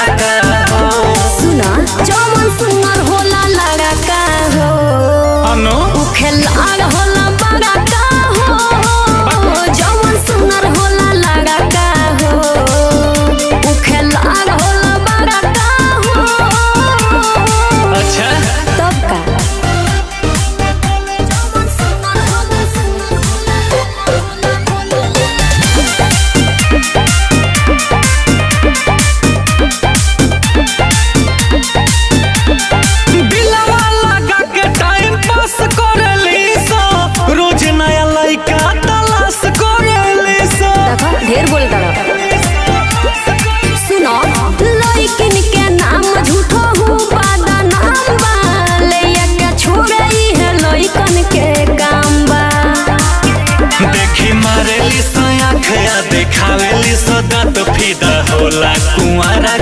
धड़का हो। सुना जवन सुनर होला लड़का हो अनु खेलाड़ होला बड़का हो। जवन सुनर होला लड़का हो खेलाड़ होला बड़का हो। अच्छा तब का बिलवा लगा के टाइम पास करेली सो, रोज नया लइका तलाश करेली सो। देखो ढेर बोल सुनो लइकिन के नाम झूठो हूँ बादा नाम बा लइया के छोड़ई है लइकन के काम बा। देखी मारेली सो आँख या देखावेली सो दांत फीदा होला कुंवारा